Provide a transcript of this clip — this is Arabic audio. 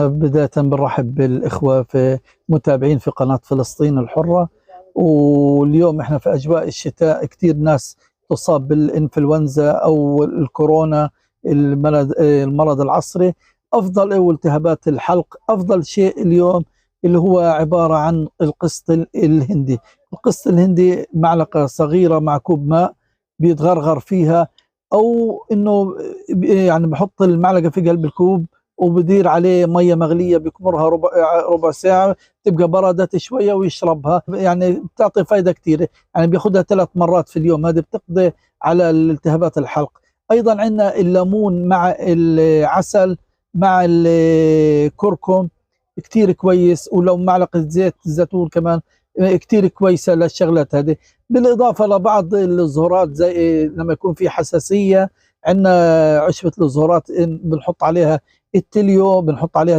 بداية بنرحب بالإخوة في متابعين في قناة فلسطين الحرة. واليوم احنا في أجواء الشتاء، كثير ناس تصاب بالإنفلونزا أو الكورونا، المرض العصري. أفضل والتهابات الحلق، أفضل شيء اليوم اللي هو عبارة عن القسط الهندي. القسط الهندي معلقة صغيرة مع كوب ماء بيتغرغر فيها، أو إنه يعني بحط المعلقة في قلب الكوب وبدير عليه ميه مغليه بكمرها ربع ساعه، تبقى بردت شويه ويشربها، يعني بتعطي فائده كثيره. يعني بياخذها 3 مرات في اليوم، هذه بتقضي على التهابات الحلق. ايضا عندنا الليمون مع العسل مع الكركم كثير كويس، ولو معلقه زيت زيتون كمان كثير كويسه للشغلات هذه. بالاضافه لبعض الزهورات، زي لما يكون في حساسيه، عندنا عشبه الزهورات بنحط عليها التليو، بنحط عليها